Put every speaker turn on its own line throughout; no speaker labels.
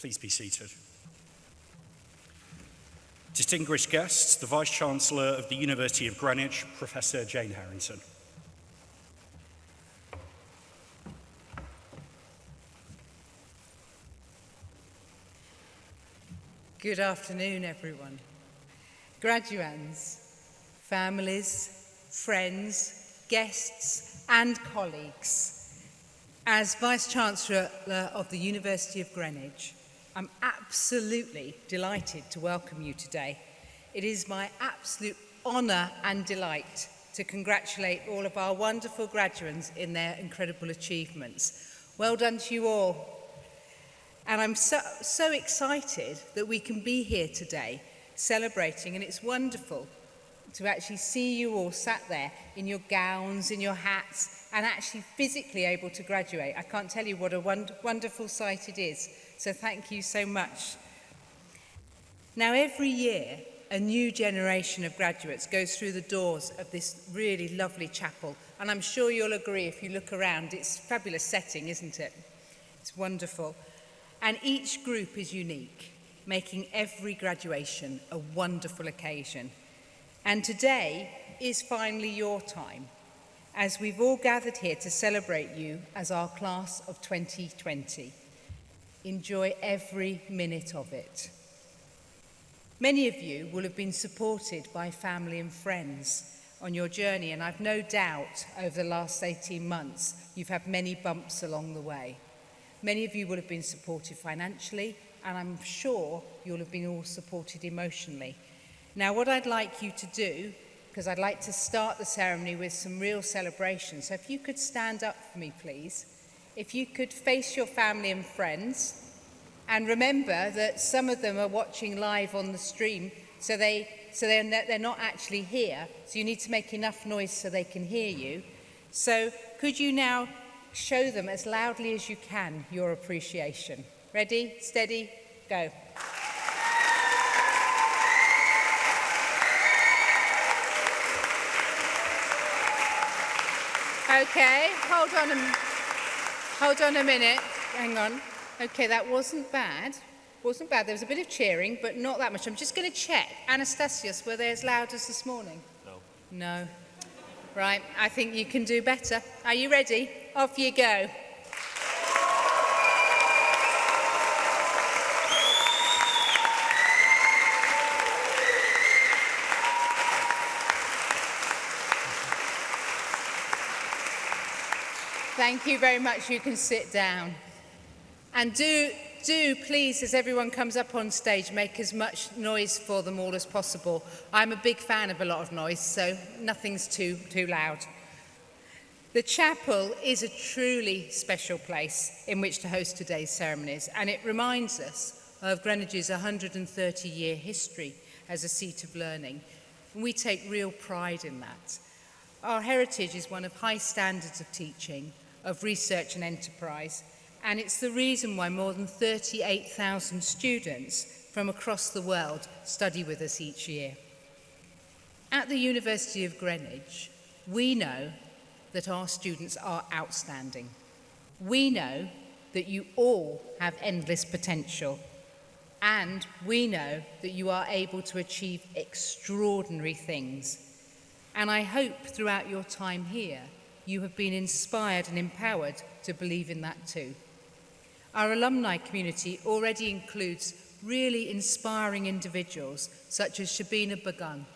Please be seated. Distinguished guests, the Vice-Chancellor of the University of Greenwich, Professor Jane Harrington.
Good afternoon, everyone. Graduands, families, friends, guests, and colleagues. As Vice-Chancellor of the University of Greenwich, I'm absolutely delighted to welcome you today. It is my absolute honour and delight to congratulate all of our wonderful graduates in their incredible achievements. Well done to you all. And I'm so excited that we can be here today celebrating, and it's wonderful to actually see you all sat there in your gowns, in your hats, and actually physically able to graduate. I can't tell you what a wonderful sight it is. So thank you so much. Now, every year, a new generation of graduates goes through the doors of this really lovely chapel. And I'm sure you'll agree if you look around, it's a fabulous setting, isn't it? It's wonderful. And each group is unique, making every graduation a wonderful occasion. And today is finally your time, as we've all gathered here to celebrate you as our class of 2020. Enjoy every minute of it. Many of you will have been supported by family and friends on your journey, and I've no doubt over the last 18 months you've had many bumps along the way. Many of you will have been supported financially, and I'm sure you'll have been all supported emotionally. Now, what I'd like you to do, because I'd like to start the ceremony with some real celebration, so if you could stand up for me, please. If you could face your family and friends, and remember that some of them are watching live on the stream, so they're not actually here, so you need to make enough noise so they can hear you. So could you now show them as loudly as you can your appreciation? Ready, steady, go. Okay, hold on a minute, hang on. Okay, that wasn't bad. There was a bit of cheering, but not that much. I'm just going to check. Anastasius, were they as loud as this morning? No. Right, I think you can do better. Are you ready? Off you go. Thank you very much. You can sit down. And do please, as everyone comes up on stage, make as much noise for them all as possible. I'm a big fan of a lot of noise, so nothing's too loud. The chapel is a truly special place in which to host today's ceremonies, and it reminds us of Greenwich's 130-year history as a seat of learning. And we take real pride in that. Our heritage is one of high standards of teaching, of research and enterprise, and it's the reason why more than 38,000 students from across the world study with us each year. At the University of Greenwich, we know that our students are outstanding. We know that you all have endless potential, and we know that you are able to achieve extraordinary things. And I hope throughout your time here, you have been inspired and empowered to believe in that too. Our alumni community already includes really inspiring individuals such as Shabina Bagun,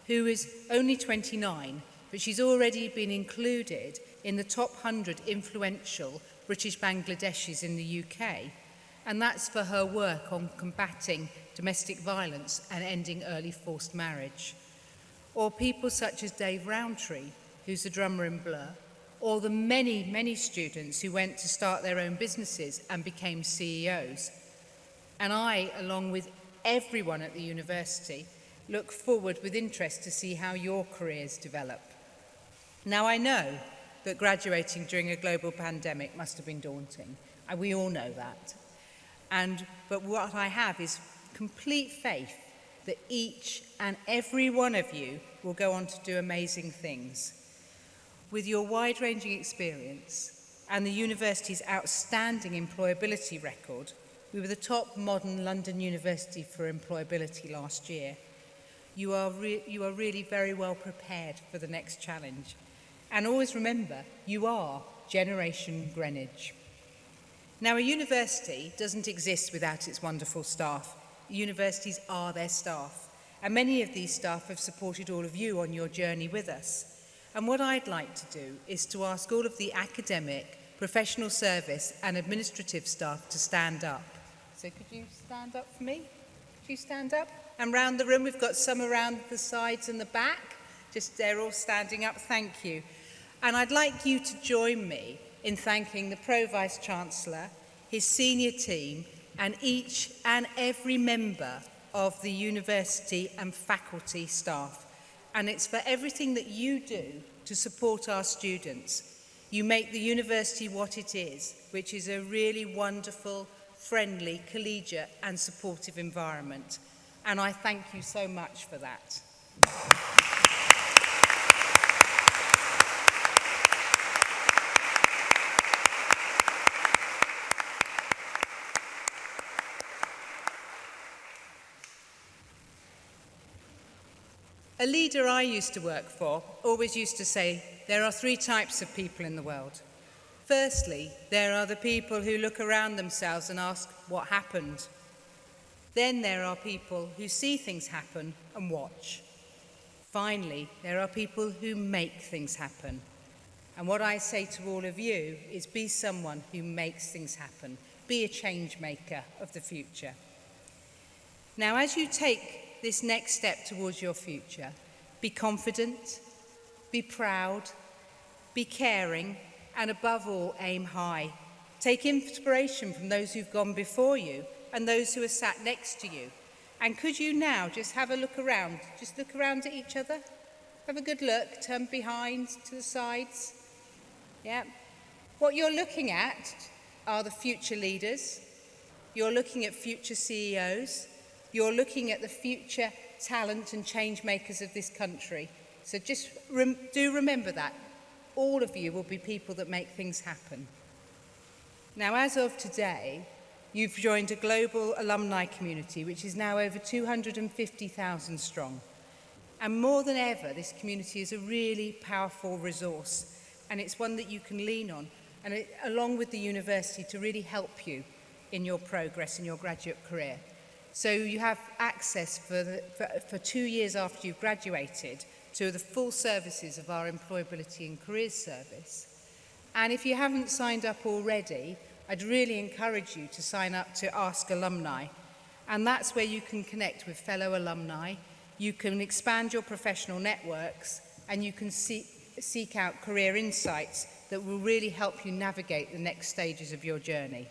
who is only 29, but she's already been included in the top 100 influential British Bangladeshis in the UK, and that's for her work on combating domestic violence and ending early forced marriage. Or people such as Dave Rowntree, who's the drummer in Blur, or the many, many students who went to start their own businesses and became CEOs. And I, along with everyone at the university, look forward with interest to see how your careers develop. Now, I know that graduating during a global pandemic must have been daunting, and we all know that. But what I have is complete faith that each and every one of you will go on to do amazing things. With your wide-ranging experience and the university's outstanding employability record, We were the top modern London university for employability last year. You are really very well prepared for the next challenge. And always remember, you are Generation Greenwich. Now, a university doesn't exist without its wonderful staff. Universities are their staff. And many of these staff have supported all of you on your journey with us. And what I'd like to do is to ask all of the academic, professional service and administrative staff to stand up. So could you stand up for me? Could you stand up? And round the room, we've got some around the sides and the back. Just they're all standing up, thank you. And I'd like you to join me in thanking the Pro-Vice Chancellor, his senior team, and each and every member of the university and faculty staff. And it's for everything that you do to support our students. You make the university what it is, which is a really wonderful, friendly, collegiate and supportive environment. And I thank you so much for that. A leader I used to work for always used to say, there are 3 types of people in the world. Firstly, there are the people who look around themselves and ask, what happened? Then there are people who see things happen and watch. Finally, there are people who make things happen. And what I say to all of you is be someone who makes things happen. Be a change maker of the future. Now, as you take this next step towards your future, be confident, be proud, be caring, and above all, aim high. Take inspiration from those who've gone before you and those who are sat next to you. And could you now just have a look around? Just look around at each other. Have a good look, turn behind to the sides. Yeah. What you're looking at are the future leaders. You're looking at future CEOs. You're looking at the future talent and change makers of this country. So just do remember that. All of you will be people that make things happen. Now, as of today, you've joined a global alumni community, which is now over 250,000 strong. And more than ever, this community is a really powerful resource, and it's one that you can lean on, and along with the university, to really help you in your progress in your graduate career. So you have access for 2 years after you've graduated to the full services of our Employability and Careers Service. And if you haven't signed up already, I'd really encourage you to sign up to Ask Alumni. And that's where you can connect with fellow alumni, you can expand your professional networks, and you can seek out career insights that will really help you navigate the next stages of your journey.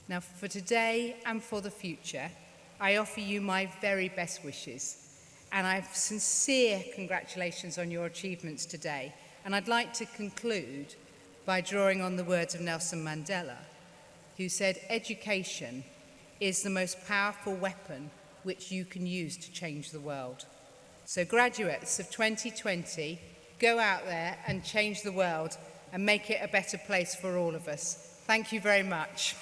Now, for today and for the future, I offer you my very best wishes. And I have sincere congratulations on your achievements today. And I'd like to conclude by drawing on the words of Nelson Mandela, who said, education is the most powerful weapon which you can use to change the world. So graduates of 2020, go out there and change the world and make it a better place for all of us. Thank you very much.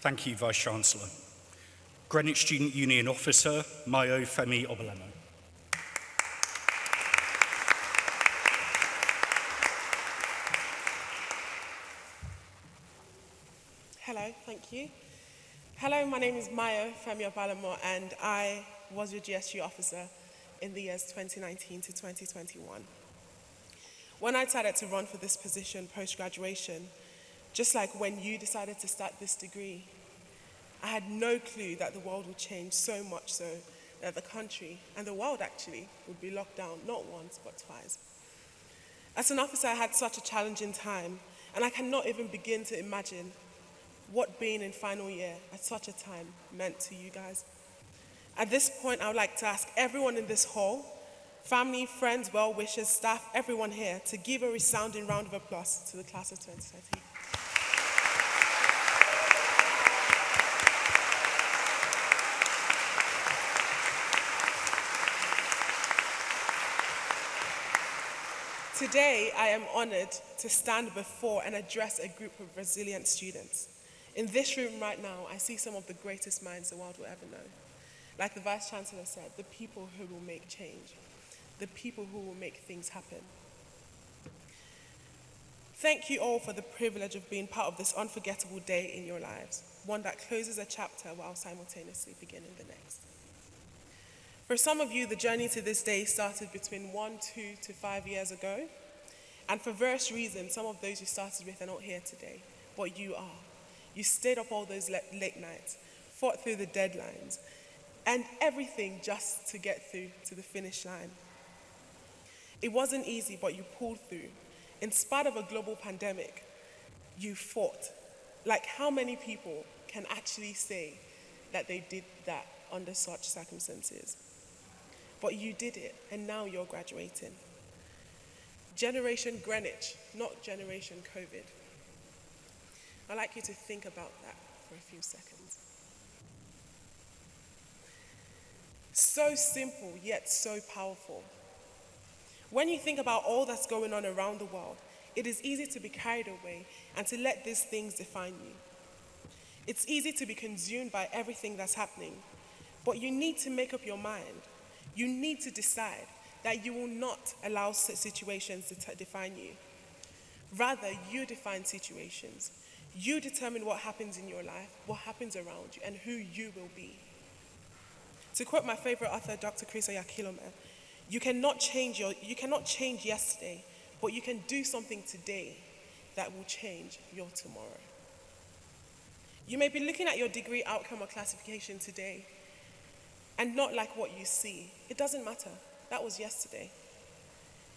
Thank you, Vice-Chancellor. Greenwich Student Union Officer, Mayo Femi Obolemo.
Hello, thank you. Hello, my name is Mayo Femi Obolemo, and I was your GSU officer in the years 2019 to 2021. When I decided to run for this position post-graduation, just like when you decided to start this degree, I had no clue that the world would change so much so that the country, and the world actually, would be locked down not once but twice. As an officer, I had such a challenging time, and I cannot even begin to imagine what being in final year at such a time meant to you guys. At this point, I would like to ask everyone in this hall, family, friends, well-wishers, staff, everyone here, to give a resounding round of applause to the class of 2020. Today, I am honored to stand before and address a group of resilient students. In this room right now, I see some of the greatest minds the world will ever know. Like the Vice Chancellor said, the people who will make change, the people who will make things happen. Thank you all for the privilege of being part of this unforgettable day in your lives, one that closes a chapter while simultaneously beginning the next. For some of you, the journey to this day started between 1, 2 to 5 years ago. And for various reasons, some of those you started with are not here today, but you are. You stayed up all those late nights, fought through the deadlines, and everything just to get through to the finish line. It wasn't easy, but you pulled through. In spite of a global pandemic, you fought. Like, how many people can actually say that they did that under such circumstances? But you did it, and now you're graduating. Generation Greenwich, not Generation COVID. I'd like you to think about that for a few seconds. So simple, yet so powerful. When you think about all that's going on around the world, it is easy to be carried away and to let these things define you. It's easy to be consumed by everything that's happening, but you need to make up your mind. You need to decide that you will not allow situations to define you. Rather, you define situations. You determine what happens in your life, what happens around you, and who you will be. To quote my favorite author, Dr. Chris Oyakilome, you cannot change yesterday, but you can do something today that will change your tomorrow. You may be looking at your degree outcome or classification today and not like what you see. It doesn't matter. That was yesterday.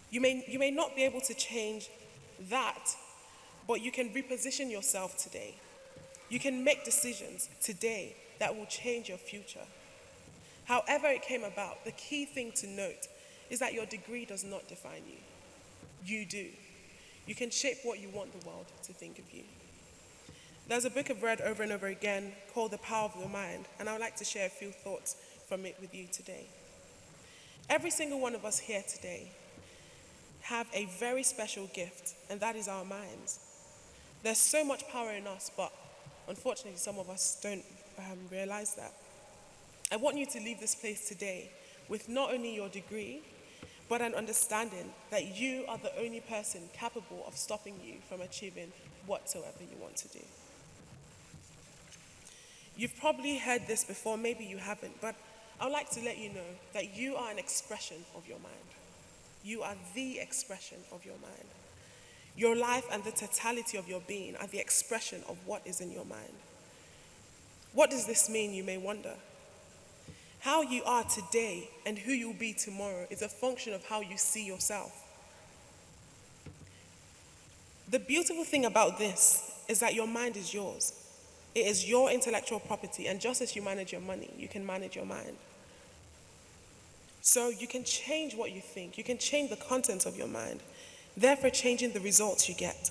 You may not be able to change that, but you can reposition yourself today. You can make decisions today that will change your future. However it came about, the key thing to note is that your degree does not define you. You do. You can shape what you want the world to think of you. There's a book I've read over and over again called The Power of Your Mind, and I would like to share a few thoughts from it with you today. Every single one of us here today have a very special gift, and that is our minds. There's so much power in us, but unfortunately some of us don't realize that. I want you to leave this place today with not only your degree, but an understanding that you are the only person capable of stopping you from achieving whatsoever you want to do. You've probably heard this before, maybe you haven't, but I would like to let you know that you are an expression of your mind. You are the expression of your mind. Your life and the totality of your being are the expression of what is in your mind. What does this mean, you may wonder? How you are today and who you'll be tomorrow is a function of how you see yourself. The beautiful thing about this is that your mind is yours. It is your intellectual property, and just as you manage your money, you can manage your mind. So you can change what you think. You can change the contents of your mind, therefore changing the results you get.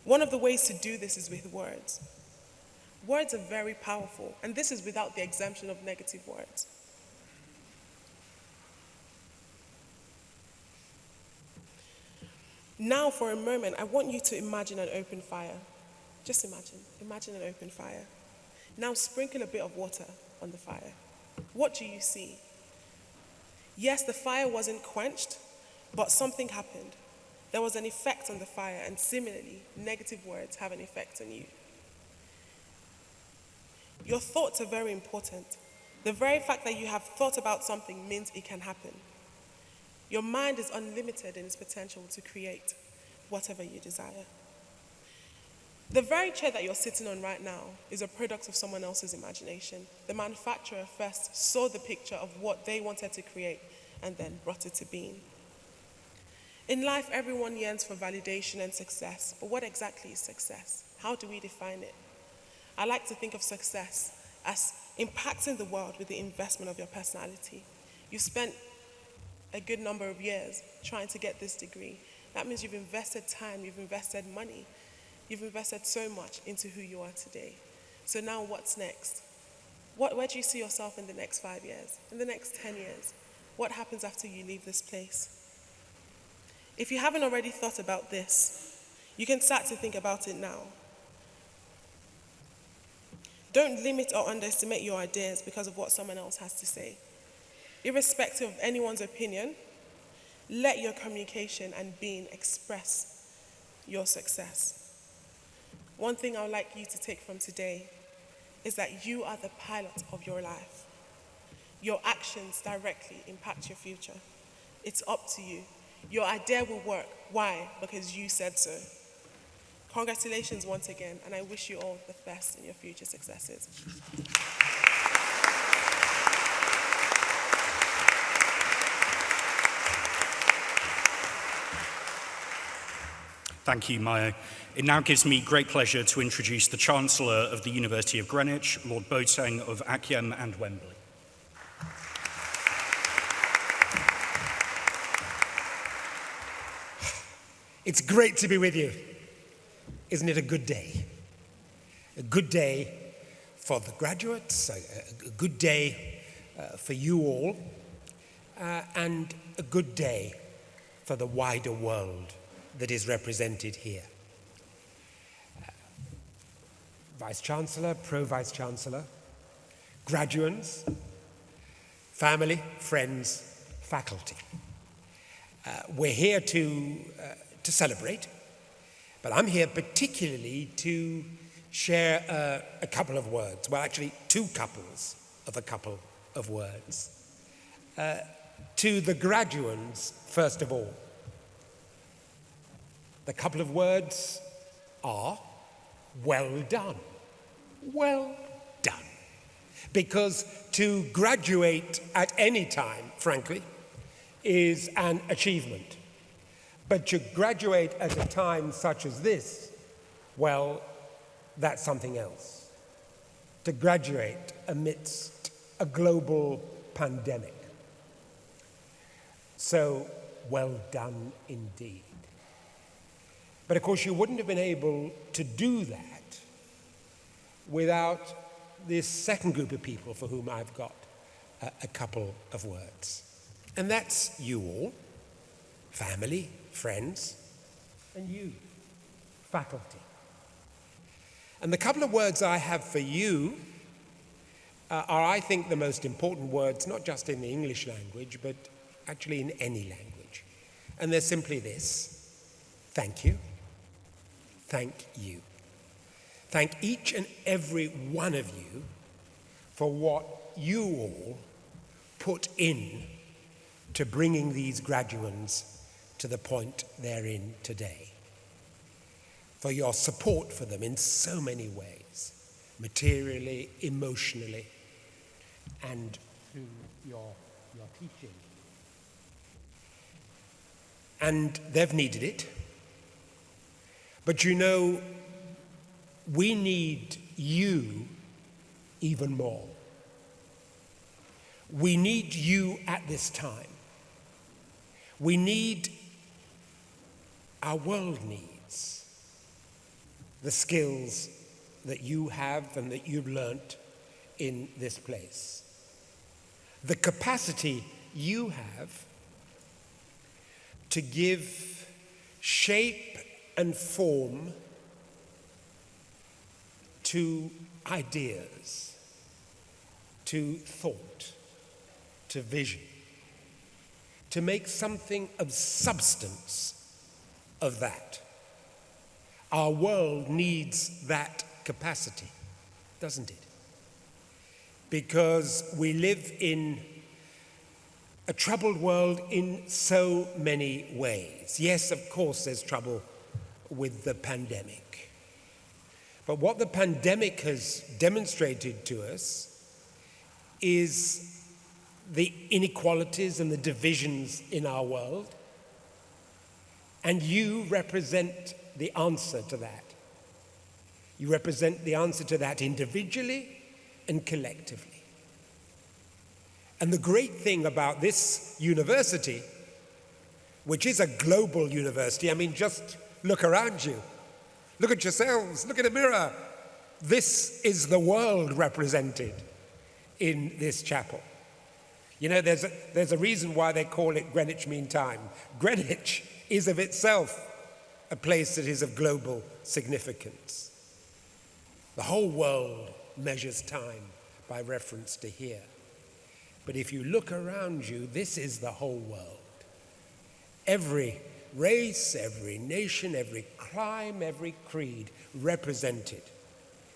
One of the ways to do this is with words. Words are very powerful, and this is without the exemption of negative words. Now, for a moment, I want you to imagine an open fire. Just imagine an open fire. Now sprinkle a bit of water on the fire. What do you see? Yes, the fire wasn't quenched, but something happened. There was an effect on the fire, and similarly, negative words have an effect on you. Your thoughts are very important. The very fact that you have thought about something means it can happen. Your mind is unlimited in its potential to create whatever you desire. The very chair that you're sitting on right now is a product of someone else's imagination. The manufacturer first saw the picture of what they wanted to create and then brought it to being. In life, everyone yearns for validation and success, but what exactly is success? How do we define it? I like to think of success as impacting the world with the investment of your personality. You spent a good number of years trying to get this degree. That means you've invested time, you've invested money, you've invested so much into who you are today. So now what's next? Where do you see yourself in the next 5 years, in the next 10 years? What happens after you leave this place? If you haven't already thought about this, you can start to think about it now. Don't limit or underestimate your ideas because of what someone else has to say. Irrespective of anyone's opinion, let your communication and being express your success. One thing I would like you to take from today is that you are the pilot of your life. Your actions directly impact your future. It's up to you. Your idea will work. Why? Because you said so. Congratulations once again, and I wish you all the best in your future successes.
Thank you, Mayo. It now gives me great pleasure to introduce the Chancellor of the University of Greenwich, Lord Boateng of Akyem and Wembley.
It's great to be with you. Isn't it a good day? A good day for the graduates, a good day for you all, and a good day for the wider world that is represented here. Vice-Chancellor, Pro-Vice-Chancellor, graduates, family, friends, faculty. We're here to celebrate, but I'm here particularly to share a couple of words, well actually two couples of a couple of words. To the graduates, first of all, the couple of words are, well done. Well done. Because to graduate at any time, frankly, is an achievement. But to graduate at a time such as this, well, that's something else. To graduate amidst a global pandemic. So, well done indeed. But of course, you wouldn't have been able to do that without this second group of people for whom I've got a couple of words. And that's you all, family, friends, and you, faculty. And the couple of words I have for you are, I think, the most important words, not just in the English language, but actually in any language. And they're simply this: thank you. Thank you. Thank each and every one of you for what you all put in to bringing these graduates to the point they're in today. For your support for them in so many ways, materially, emotionally, and through your teaching. And they've needed it. But you know, we need you even more. We need you at this time. We need, our world needs the skills that you have and that you've learnt in this place. The capacity you have to give shape and form to ideas, to thought, to vision, to make something of substance of that. Our world needs that capacity, doesn't it? Because we live in a troubled world in so many ways. Yes, of course, there's trouble with the pandemic. But what the pandemic has demonstrated to us is the inequalities and the divisions in our world. And you represent the answer to that. You represent the answer to that individually and collectively. And the great thing about this university, which is a global university, I mean, just look around you. Look at yourselves, look in a mirror. This is the world represented in this chapel. You know, there's a reason why they call it Greenwich Mean Time. Greenwich is of itself a place that is of global significance. The whole world measures time by reference to here. But if you look around you, this is the whole world. Every race, every nation, every clime, every creed represented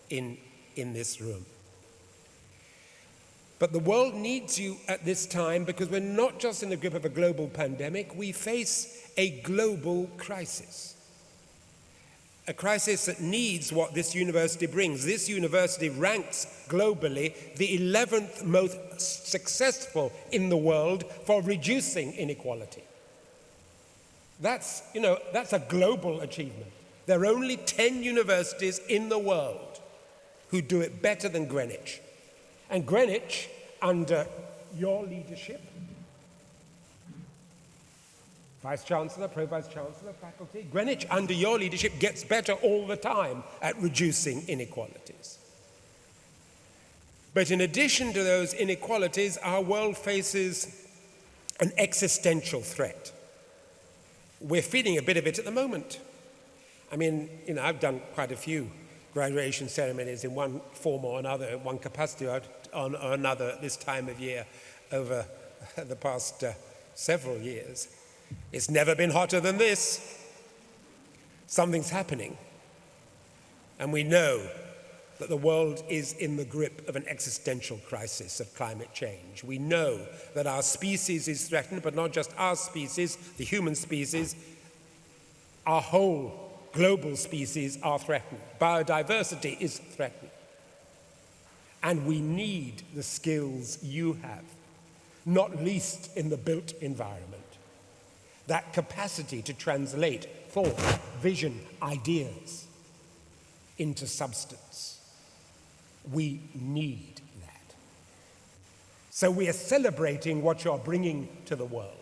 in this room. But the world needs you at this time because we're not just in the grip of a global pandemic, we face a global crisis. A crisis that needs what this university brings. This university ranks globally the 11th most successful in the world for reducing inequality. That's a global achievement. There are only 10 universities in the world who do it better than Greenwich. And Greenwich, under your leadership, Vice Chancellor, Pro-Vice Chancellor, faculty, Greenwich, under your leadership, gets better all the time at reducing inequalities. But in addition to those inequalities, our world faces an existential threat. We're feeling a bit of it at the moment. I mean, I've done quite a few graduation ceremonies in one form or another, one capacity or another at this time of year over the past several years. It's never been hotter than this. Something's happening. And we know that the world is in the grip of an existential crisis of climate change. We know that our species is threatened, but not just our species, the human species, our whole global species are threatened. Biodiversity is threatened. And we need the skills you have, not least in the built environment. That capacity to translate thought, vision, ideas into substance. We need that. So we are celebrating what you're bringing to the world.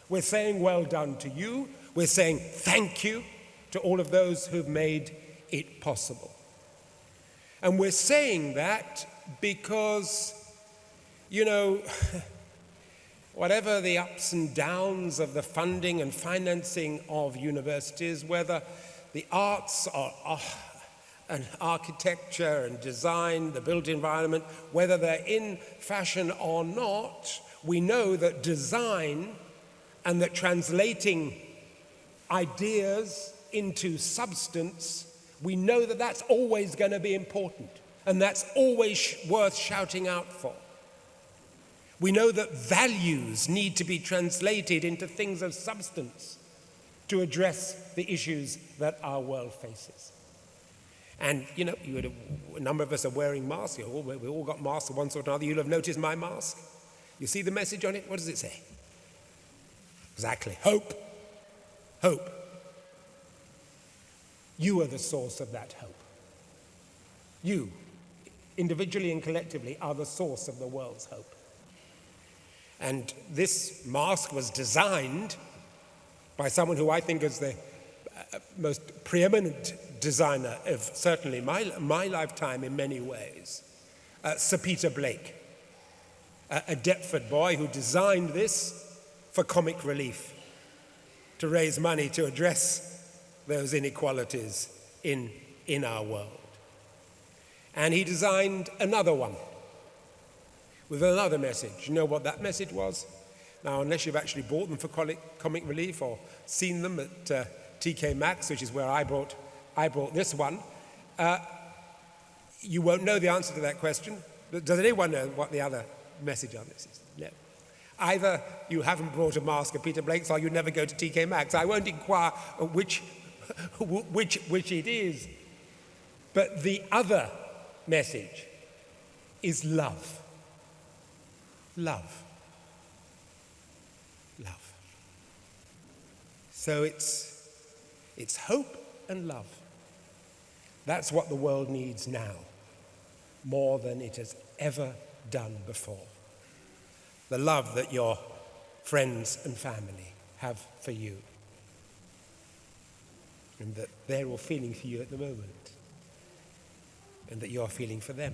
We're saying well done to you. We're saying thank you to all of those who've made it possible. And we're saying that because, whatever the ups and downs of the funding and financing of universities, whether the arts and architecture and design, the built environment, whether they're in fashion or not, we know that design and that translating ideas into substance, we know that that's always going to be important, and that's always worth shouting out for. We know that values need to be translated into things of substance to address the issues that our world faces. And, a number of us are wearing masks. We all got masks of one sort or another. You'll have noticed my mask. You see the message on it? What does it say? Exactly. Hope. Hope. You are the source of that hope. You, individually and collectively, are the source of the world's hope. And this mask was designed by someone who I think is the most preeminent designer of certainly my lifetime in many ways, Sir Peter Blake, a Deptford boy who designed this for comic relief, to raise money to address those inequalities in our world. And he designed another one with another message. You know what that message was? Now, unless you've actually bought them for comic relief or seen them at TK Maxx, which is where I bought this one, you won't know the answer to that question. Does anyone know what the other message on this is? No. Either you haven't brought a mask of Peter Blake's or you never go to TK Maxx. I won't inquire which it is. But the other message is love. Love. Love. So it's hope and love. That's what the world needs now, more than it has ever done before. The love that your friends and family have for you, and that they're all feeling for you at the moment, and that you're feeling for them.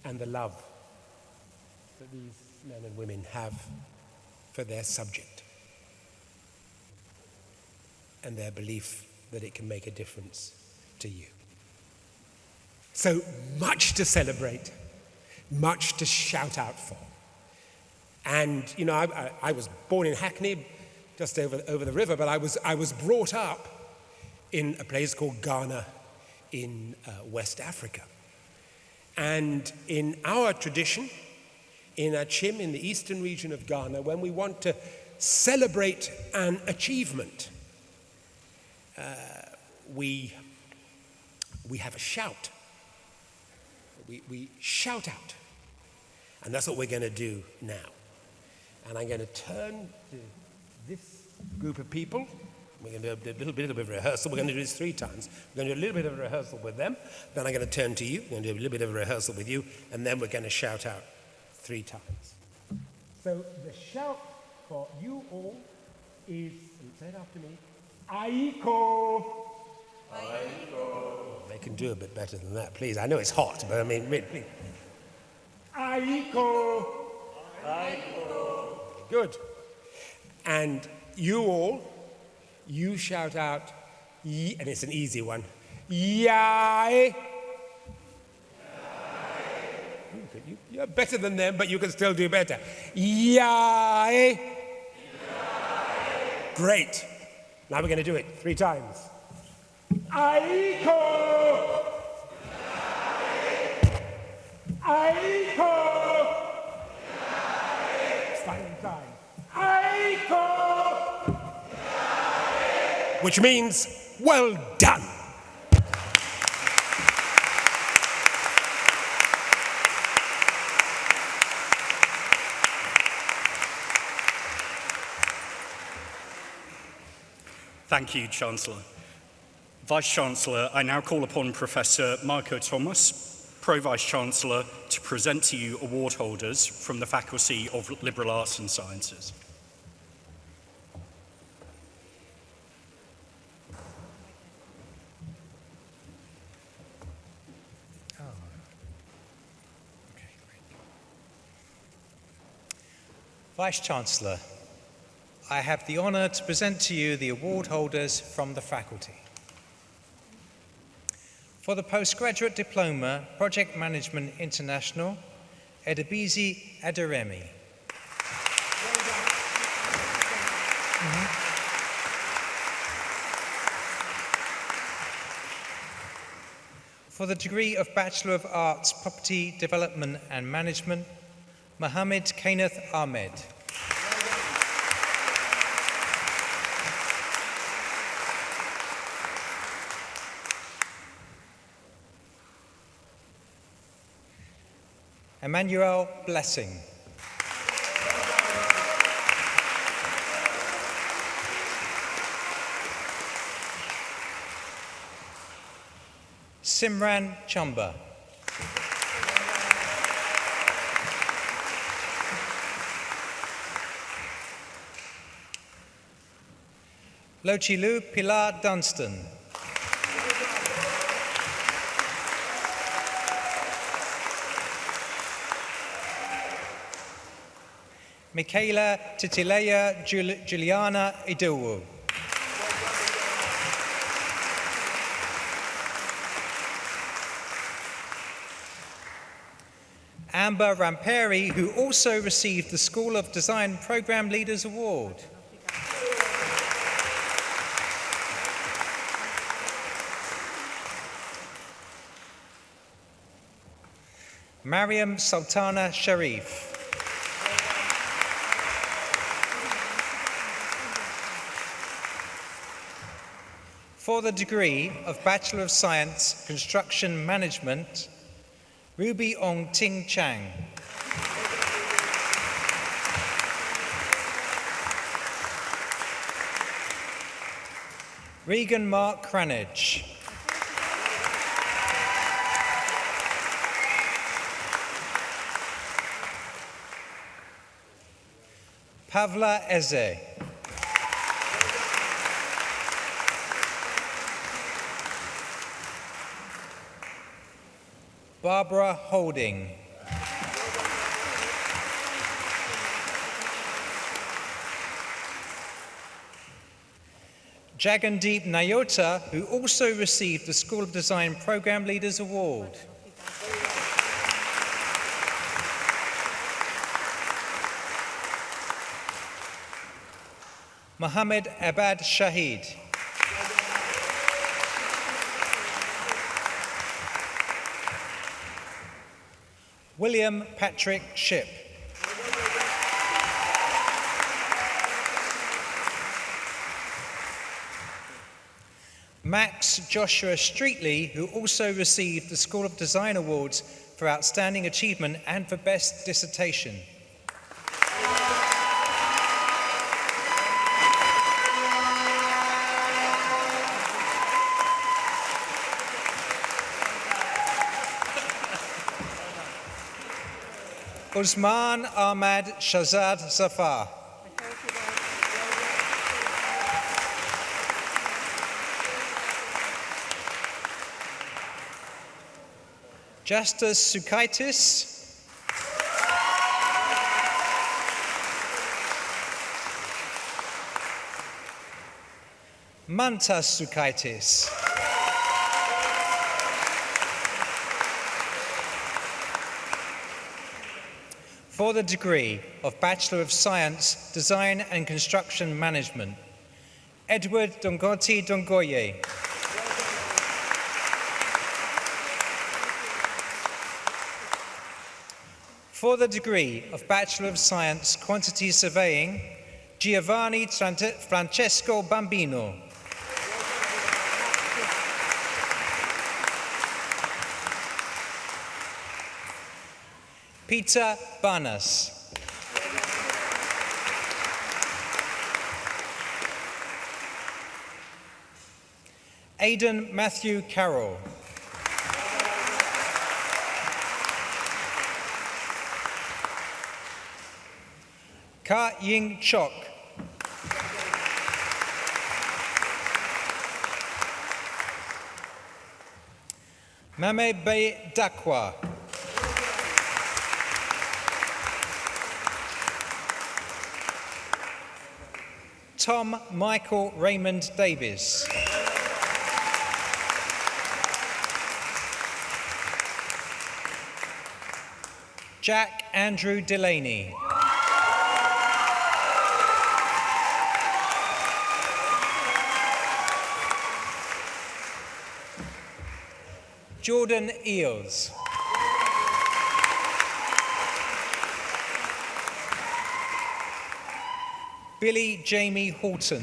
And the love that these men and women have for their subject. and their belief that it can make a difference to you. So much to celebrate, much to shout out for. And, you know, I was born in Hackney, just over the river, but I was brought up in a place called Ghana in West Africa. And in our tradition, in Achim, in the eastern region of Ghana, when we want to celebrate an achievement, we have a shout. We shout out. And that's what we're going to do now. And I'm going to turn to this group of people. We're going to do a little bit of a rehearsal. We're going to do this 3 times. We're going to do a little bit of a rehearsal with them. Then I'm going to turn to you. We're going to do a little bit of a rehearsal with you. And then we're going to shout out 3 times. So the shout for you all is, say it after me, Aiko. Aiko. They can do a bit better than that, please. I know it's hot, but I mean, really, please. Aiko. Aiko. Good. And you all, you shout out, and it's an easy one, Yai. You're better than them, but you can still do better. Yai. Great. Now we're going to do it 3 times. Aiko. Aiko. Final time. Aiko. Which means, well done.
Thank you, Chancellor. Vice-Chancellor, I now call upon Professor Marco Thomas, Pro-Vice-Chancellor, to present to you award holders from the Faculty of Liberal Arts and Sciences.
Vice-Chancellor, I have the honour to present to you the award holders from the faculty. For the Postgraduate Diploma, Project Management International, Edebisi Aderemi. For the degree of Bachelor of Arts, Property Development and Management, Mohammed Kenneth Ahmed. Emmanuel Blessing. Simran Chamba. Lochilu Pilar Dunstan. Michaela Titileia Juliana Idowu. Amber Ramperi, who also received the School of Design Programme Leaders Award. Mariam Sultana Sharif. For the degree of Bachelor of Science, Construction Management, Ruby Ong Ting Chang. Regan Mark Cranage. Pavla Eze. Barbara Holding. Jagandeep Nayota, who also received the School of Design Programme Leaders Award. Mohammed Abad Shahid. William Patrick Shipp. Max Joshua Streetley, who also received the School of Design Awards for Outstanding Achievement and for Best Dissertation. Usman Ahmad Shahzad Zafar. Justus Sukaitis. Mantas Sukaitis. For the degree of Bachelor of Science, Design and Construction Management, Edward Dongoti Dongoye. For the degree of Bachelor of Science, Quantity Surveying, Giovanni Francesco Bambino. Peter Banas. Aidan Matthew Carroll. Ka Ying Chok. Mame Bay Dakwa. Tom Michael Raymond Davies. Jack Andrew Delaney. Jordan Eels. Billy Jamie Horton.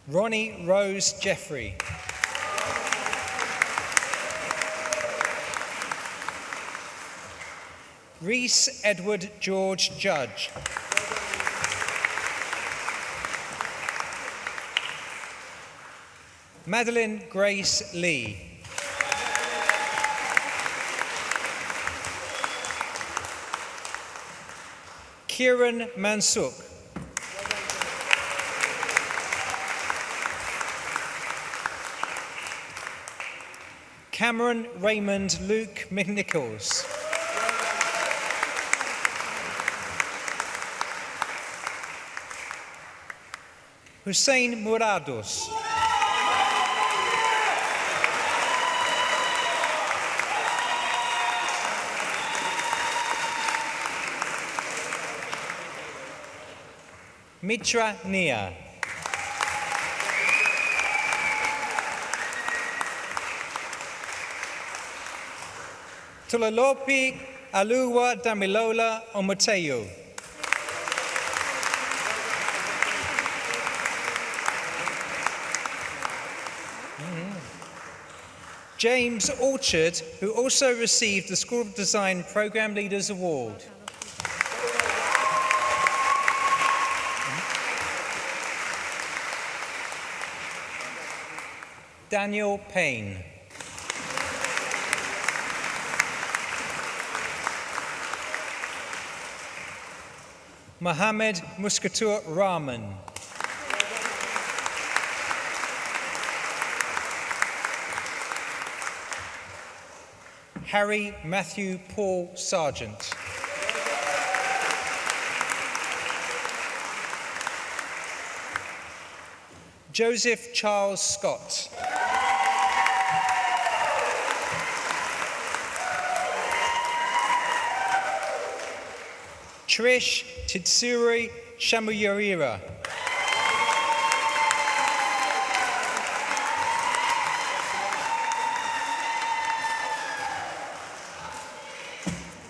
Ronnie Rose Jeffrey. Reese Edward George Judge. Madeline Grace Lee. Kieran Mansuk. Cameron Raymond Luke McNichols. Hussein Murados. Mitra Nia. Tulalopi Aluwa Damilola Omoteyo. James Orchard, who also received the School of Design Programme Leaders Award. Daniel Payne. Mohammed Muskatur Rahman. Harry Matthew Paul Sargent. Joseph Charles Scott. Trish Titsuri Shamuyurira.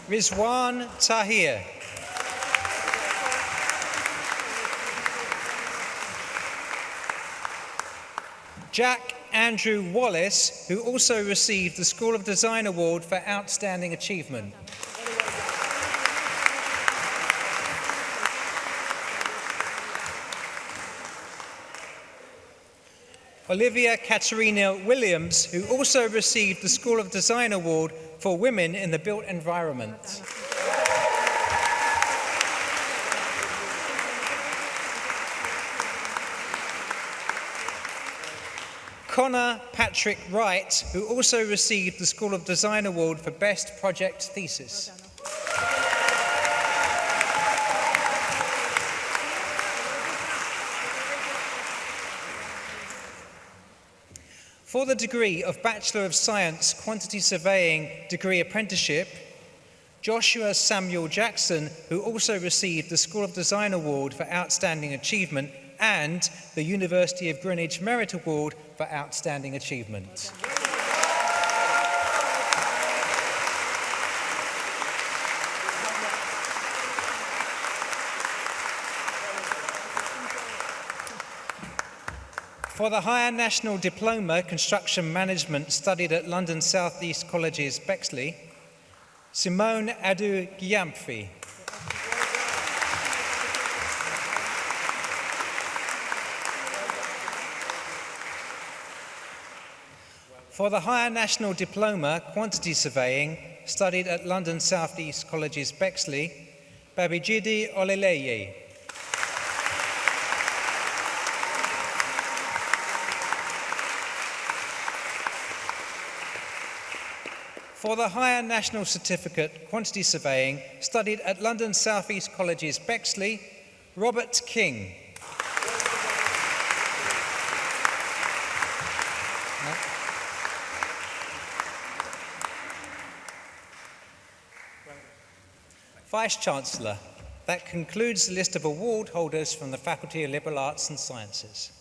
Rizwan Tahir. Jack Andrew Wallace, who also received the School of Design Award for Outstanding Achievement. Olivia Katerina Williams, who also received the School of Design Award for Women in the Built Environment. Connor Patrick Wright, who also received the School of Design Award for Best Project Thesis. For the degree of Bachelor of Science Quantity Surveying Degree Apprenticeship, Joshua Samuel Jackson, who also received the School of Design Award for Outstanding Achievement and the University of Greenwich Merit Award for Outstanding Achievement. For the Higher National Diploma Construction Management studied at London South East College's Bexley, Simone Adu Giampfi. For the Higher National Diploma Quantity Surveying studied at London South East College's Bexley, Babijide Oleleye. For the Higher National Certificate Quantity Surveying studied at London South East College's Bexley, Robert King. Vice-Chancellor, that concludes the list of award holders from the Faculty of Liberal Arts and Sciences.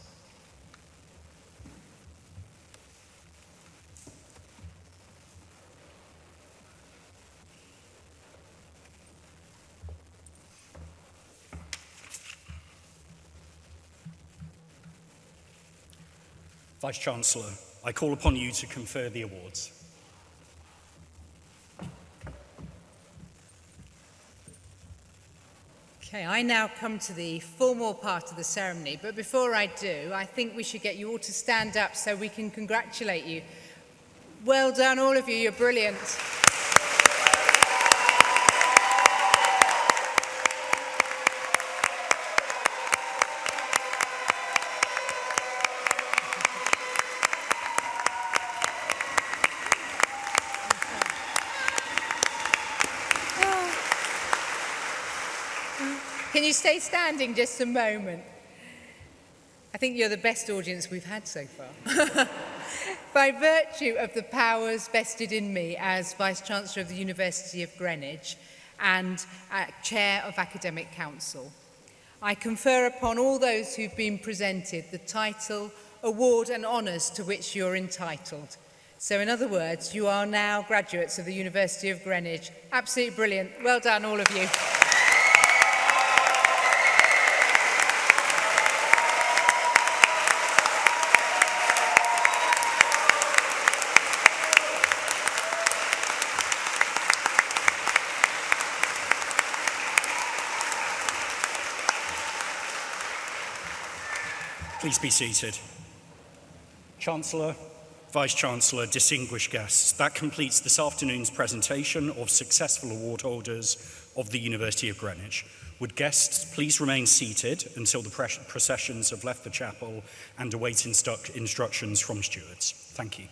Vice-Chancellor, I call upon you to confer the awards.
Okay, I now come to the formal part of the ceremony, but before I do, I think we should get you all to stand up so we can congratulate you. Well done, all of you, you're brilliant. Can you stay standing just a moment? I think you're the best audience we've had so far. By virtue of the powers vested in me as Vice-Chancellor of the University of Greenwich and Chair of Academic Council, I confer upon all those who've been presented the title, award and honours to which you're entitled. So in other words, you are now graduates of the University of Greenwich. Absolutely brilliant. Well done, all of you.
Please be seated. Chancellor, Vice-Chancellor, distinguished guests, that completes this afternoon's presentation of successful award holders of the University of Greenwich. Would guests please remain seated until the processions have left the chapel and await instructions from stewards. Thank you.